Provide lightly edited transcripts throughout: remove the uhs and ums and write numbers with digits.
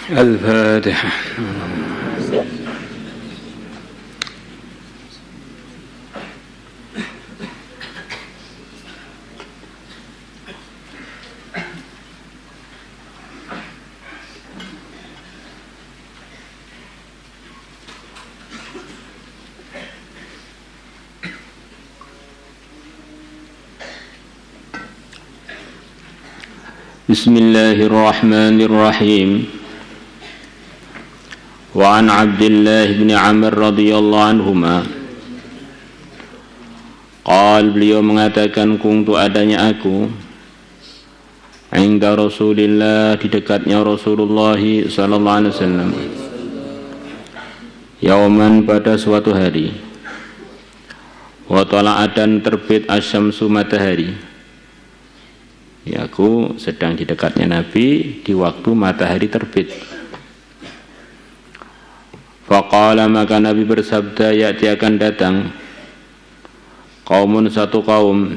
الفاتحة. بسم الله الرحمن الرحيم. وعن عبد الله بن عمر رضي الله عنهما قال, beliau mengatakan, kuntu adanya aku inda Rasulillah, di dekatnya Rasulullah sallallahu alaihi wasallam, yauman, pada suatu hari, wa tala'at, dan terbit asyamsu, matahari. Ya, aku sedang di dekatnya Nabi di waktu matahari terbit. Faqala, maka Nabi bersabda, ya'ti, akan datang, qaumun, satu kaum,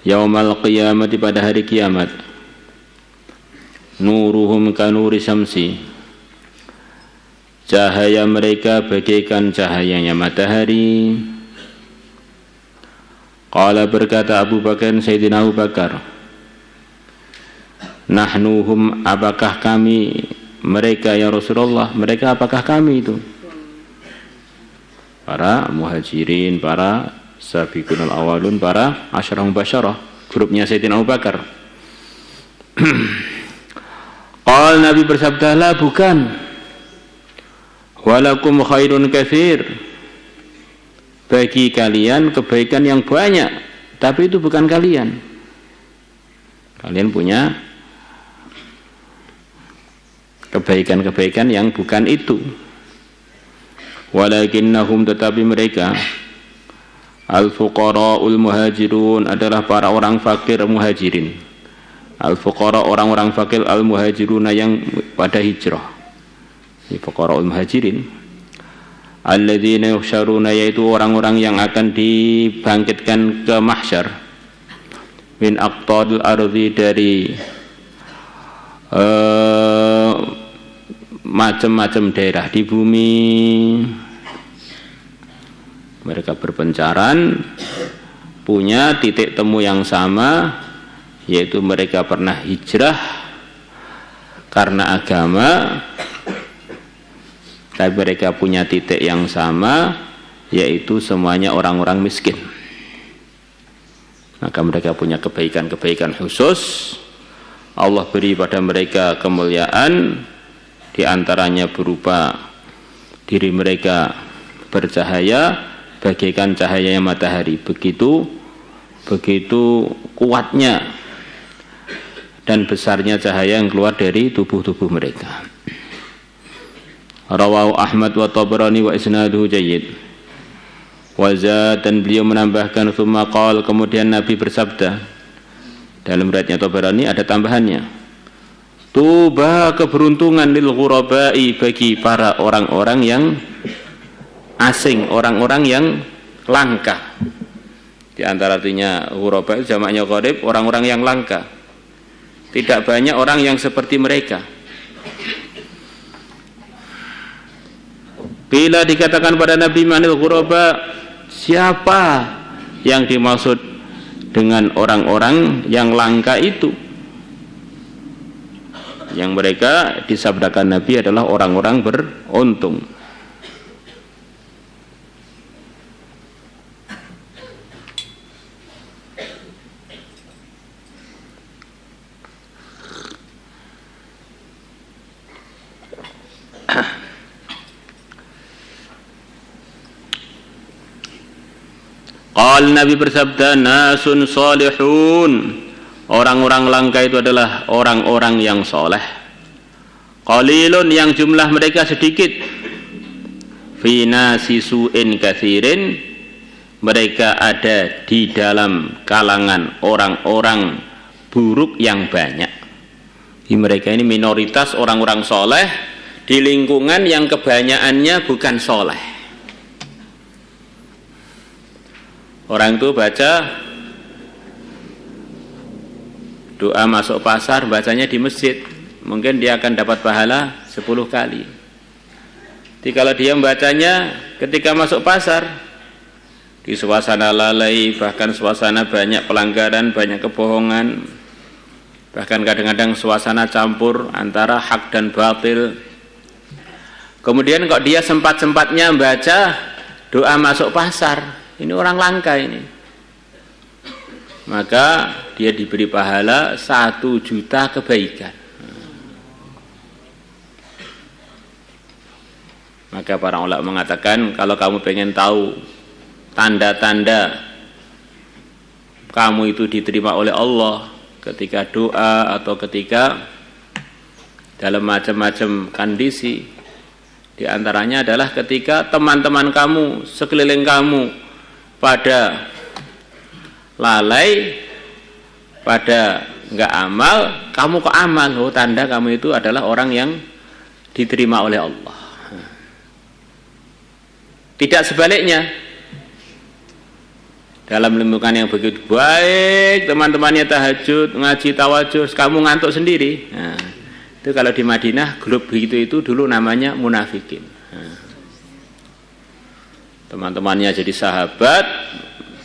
yaumal qiyamati, pada hari kiamat, nuruhum kanuri syamsi, cahaya mereka bagaikan cahayanya matahari. Qala, berkata Abu Bakar, Sayyidina Abu Bakar, nahnuhum, apakah kami mereka ya Rasulullah? Mereka apakah kami itu? Para muhajirin, para sabiqunal awalun, para asyarah mubasyarah, grupnya Sayyidina Abu Bakar. Qala, Nabi bersabda, la, bukan, walakum khairun katsir, bagi kalian kebaikan yang banyak, tapi itu bukan kalian. Kalian punya kebaikan-kebaikan yang bukan itu. Walakinnahum, tetapi mereka, al-fuqara'ul muhajirun, adalah para orang fakir muhajirin. Al-fuqara, orang-orang fakir, al-muhajiruna, yang pada hijrah. Ini fuqara'ul muhajirin. Alladzina yuhsyaruna, yaitu orang-orang yang akan dibangkitkan ke mahsyar, min aqtadil ardi, dari macam-macam daerah di bumi. Mereka berpencaran, punya titik temu yang sama, yaitu mereka pernah hijrah karena agama, tapi mereka punya titik yang sama, yaitu semuanya orang-orang miskin. Maka mereka punya kebaikan-kebaikan khusus. Allah beri pada mereka kemuliaan, di antaranya berupa diri mereka bercahaya bagaikan cahayanya matahari. Begitu kuatnya dan besarnya cahaya yang keluar dari tubuh-tubuh mereka. Rawahu Ahmad wa Tabrani wa isnaduhu jayyid. Wazad, dan beliau menambahkan, tsumma qala, kemudian Nabi bersabda, dalam riwayatnya Tabrani ada tambahannya, tuba, keberuntungan, lil ghurabai, bagi para orang-orang yang asing, orang-orang yang langka. Di antara artinya ghuraba jamaknya gharib, orang-orang yang langka. Tidak banyak orang yang seperti mereka. Bila dikatakan pada Nabi, manil ghuraba, siapa yang dimaksud dengan orang-orang yang langka itu? Yang mereka disabdakan Nabi adalah orang-orang beruntung. Qal, Nabi bersabda, nasun salihun, orang-orang langka itu adalah orang-orang yang soleh. Qalilun, yang jumlah mereka sedikit. Fi nasi su'in katsirin, mereka ada di dalam kalangan orang-orang buruk yang banyak. Mereka ini minoritas orang-orang soleh di lingkungan yang kebanyakannya bukan soleh. Orang itu baca doa masuk pasar, bacanya di masjid, mungkin dia akan dapat pahala 10 kali. Jadi kalau dia membacanya ketika masuk pasar, di suasana lalai, bahkan suasana banyak pelanggaran, banyak kebohongan, bahkan kadang-kadang suasana campur antara hak dan batil. Kemudian kok dia sempat-sempatnya membaca doa masuk pasar, ini orang langka ini. Maka dia diberi pahala 1 juta kebaikan. Maka para ulama mengatakan, kalau kamu pengen tahu tanda-tanda kamu itu diterima oleh Allah ketika doa atau ketika dalam macam-macam kondisi, di antaranya adalah ketika teman-teman kamu, sekeliling kamu pada lalai, pada enggak amal, kamu kok amal. Oh, tanda kamu itu adalah orang yang diterima oleh Allah. Tidak sebaliknya. Dalam lingkungan yang begitu baik, teman-temannya tahajud, ngaji tawadhuh, kamu ngantuk sendiri. Nah, itu kalau di Madinah grup begitu itu dulu namanya munafikin. Nah, teman-temannya jadi sahabat,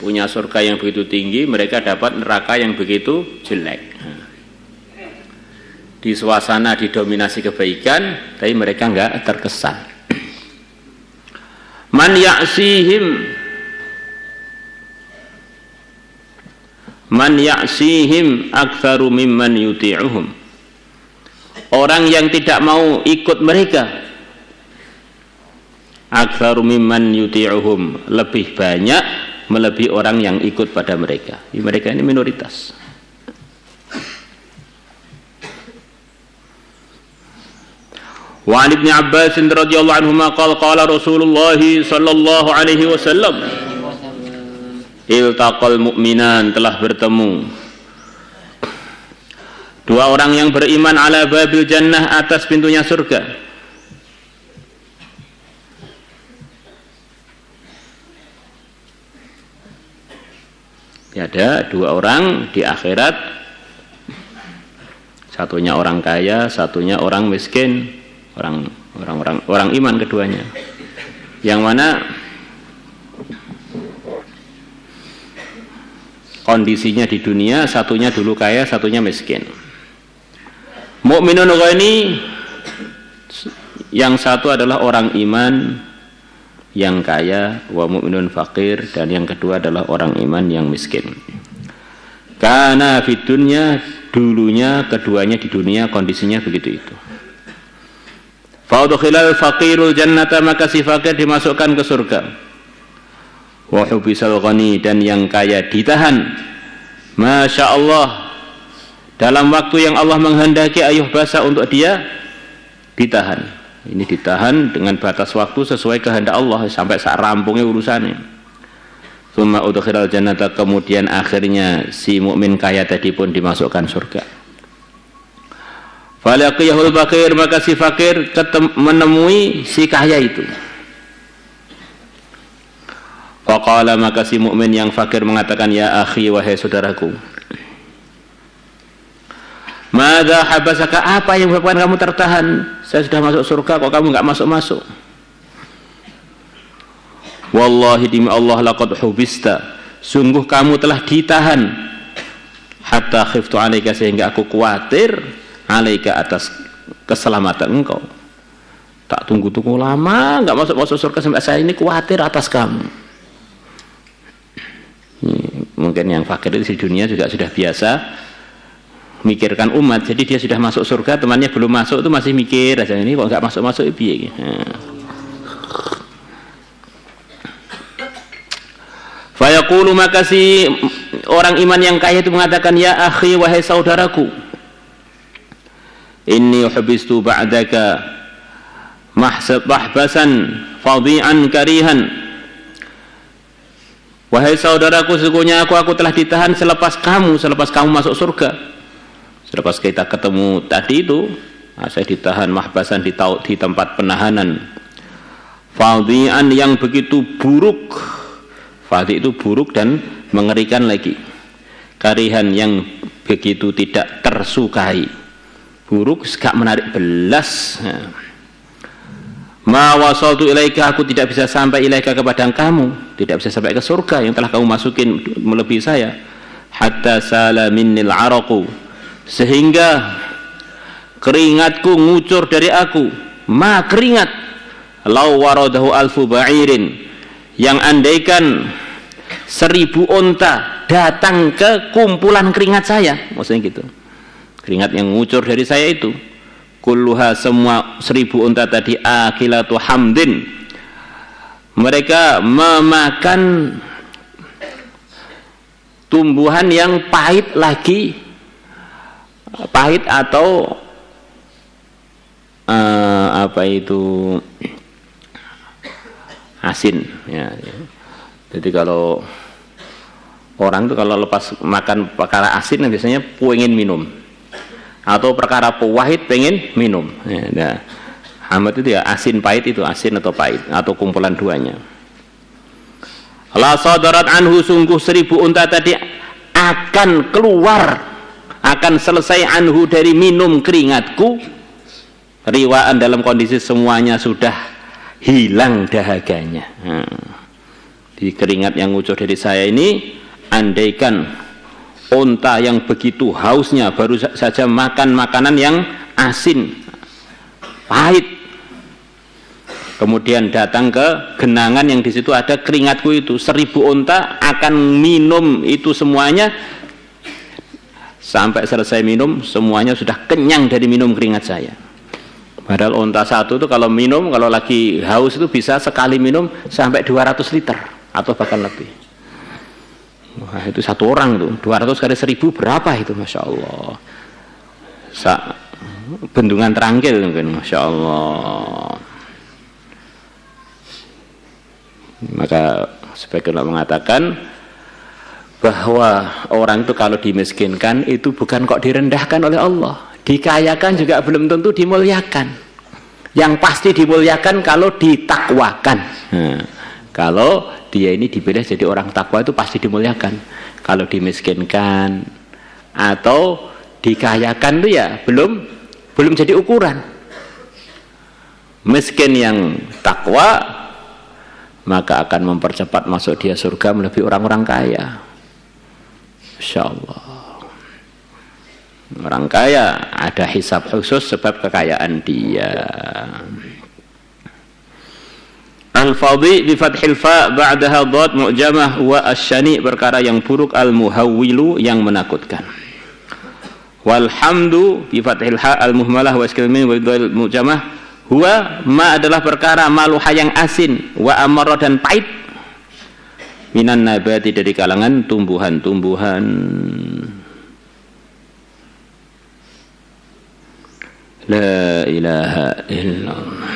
punya surga yang begitu tinggi, mereka dapat neraka yang begitu jelek. Nah, di suasana didominasi kebaikan, tapi mereka enggak terkesan. Man ya'sihim aktsaru mimman yuti'uhum. Orang yang tidak mau ikut mereka, aktsaru mimman yuti'uhum, lebih banyak melebihi orang yang ikut pada mereka. Mereka ini minoritas. Wa an Ibnu Abbas radhiyallahu anhuma qala Rasulullah sallallahu alaihi wasallam, iltaqal mu'minan, telah bertemu 2 orang yang beriman ala babil jannah, atas pintunya surga. Ada 2 orang di akhirat, satunya orang kaya, satunya orang miskin. Orang iman keduanya. Yang mana kondisinya di dunia, satunya dulu kaya, satunya miskin. Mukminun ghani, yang satu adalah orang iman yang kaya, wa mukminun faqir, dan yang kedua adalah orang iman yang miskin. Karena fid dunya, dulunya keduanya di dunia kondisinya begitu itu. Fa'udkhilal faqirul jannata, maka si fakir dimasukkan ke surga. Wa hubisal ghani, dan yang kaya ditahan. Masya Allah, dalam waktu yang Allah menghendaki ayuh basa untuk dia, ditahan. Ini ditahan dengan batas waktu sesuai kehendak Allah sampai saat rampungnya urusannya. Tsumma udkhilal jannata, kemudian akhirnya si mukmin kaya tadi pun dimasukkan surga. Falaqiyahul fakir, maka si fakir menemui si kaya itu. Faqala, maka si mukmin yang fakir mengatakan, ya akhi, wahai saudaraku, madza habasaka, apa yang menyebabkan kamu tertahan? Saya sudah masuk surga, kok kamu enggak masuk-masuk? Wallahi demi Allah, laqad hubista, sungguh kamu telah ditahan, hatta khiftu alaika, sehingga aku khawatir alaika, atas keselamatan engkau. Tak tunggu-tunggu lama enggak masuk surga, sampai saya ini khawatir atas kamu. Mungkin yang fakir itu di dunia juga sudah biasa mikirkan umat, jadi dia sudah masuk surga, temannya belum masuk itu masih mikir aja, ini kok enggak masuk-masuk piye. Fayaqulu, maka si orang iman yang kaya itu mengatakan, ya akhi, wahai saudaraku, inni hubistu ba'daka mahbasan fadhi'an karihan. Wahai saudaraku, sesungguhnya aku telah ditahan selepas kamu masuk surga. Selepas kita ketemu tadi itu, saya ditahan mahbasan, di tempat penahanan. Fadhi'an, yang begitu buruk. Fadhi' itu buruk dan mengerikan lagi. Karihan, yang begitu tidak tersukai. buruk, gak menarik belas. Ma wasaltu ilaika, aku tidak bisa sampai ilaika kepada kamu, tidak bisa sampai ke surga yang telah kamu masukin melebihi saya. Hatta sala minnil araqu, sehingga keringatku ngucur dari aku. Ma keringat, law waradahu alfu ba'irin, yang andaikan 1000 unta datang ke kumpulan keringat saya, maksudnya gitu. Keringat yang ngucur dari saya itu, kulluha, semua 1000 unta tadi, akilatu hamdin, mereka memakan tumbuhan yang pahit lagi, pahit atau apa itu, asin ya. Jadi kalau orang itu kalau lepas makan perkara asin biasanya pengen minum, atau perkara pahit pengen minum ya. Nah, hamad itu ya asin pahit, itu asin atau pahit atau kumpulan duanya. La sadarat anhu, sungguh 1000 unta tadi akan keluar, akan selesai anhu dari minum keringatku, riwaan dalam kondisi semuanya sudah hilang dahaganya. Di keringat yang ngucur dari saya ini, andaikan unta yang begitu hausnya baru saja makan makanan yang asin pahit, kemudian datang ke genangan yang di situ ada keringatku itu, 1000 unta akan minum itu semuanya, sampai selesai minum semuanya sudah kenyang dari minum keringat saya. Padahal unta satu itu kalau minum, kalau lagi haus itu bisa sekali minum sampai 200 liter atau bahkan lebih. Wah, itu satu orang tuh 200 kali 1000 berapa itu, masya Allah. Bendungan Terangkil mungkin, masya Allah. Maka sebagian ulama mengatakan bahwa orang itu kalau dimiskinkan itu bukan kok direndahkan oleh Allah, dikayakan juga belum tentu dimuliakan. Yang pasti dimuliakan kalau ditakwakan. Kalau dia ini dipilih jadi orang takwa itu pasti dimuliakan. Kalau dimiskinkan atau dikayakan itu ya belum jadi ukuran. Miskin yang takwa maka akan mempercepat masuk dia surga melebihi orang-orang kaya. Insyaallah. Orang kaya ada hisab khusus sebab kekayaan dia. Al-fadhi bi fathil fa ba'daha dhad mu'jamah wa asyani, perkara yang buruk, al-muhawwilu, yang menakutkan. Walhamdu bi fathil ha al-muhmalah wa iskilmin wa dhal mu'jamah, huwa ma adalah perkara maluha yang asin, wa amara dan pahit, minan nabati dari kalangan tumbuhan-tumbuhan. La ilaha illallah.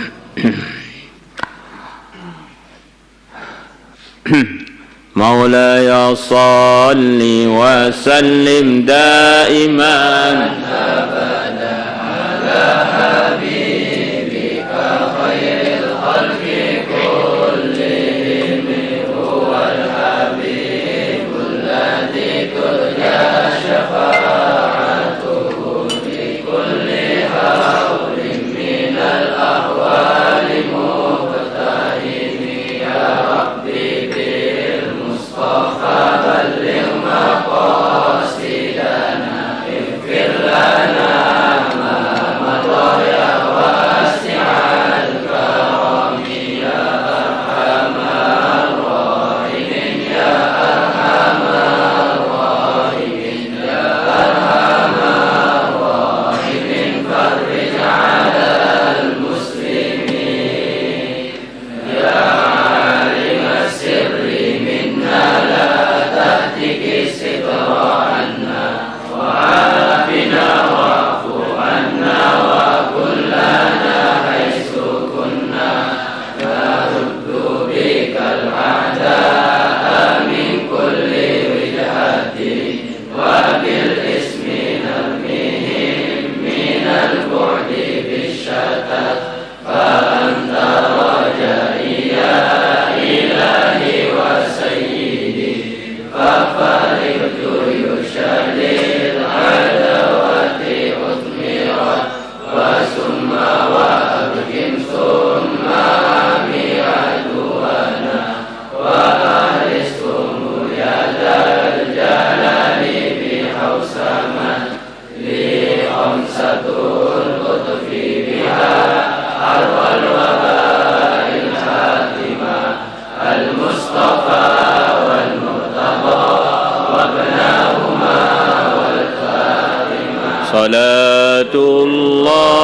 Maulaya salli wa sallim daiman abada ala habibika khairil khalqi kullihim, huwal habibul ladzi turja syafa'atuhu fi kulli hawlin minal ahwali muqtahimi. Ya Rabbi bil Mustafa balligh maqasidana, ighfir lana الله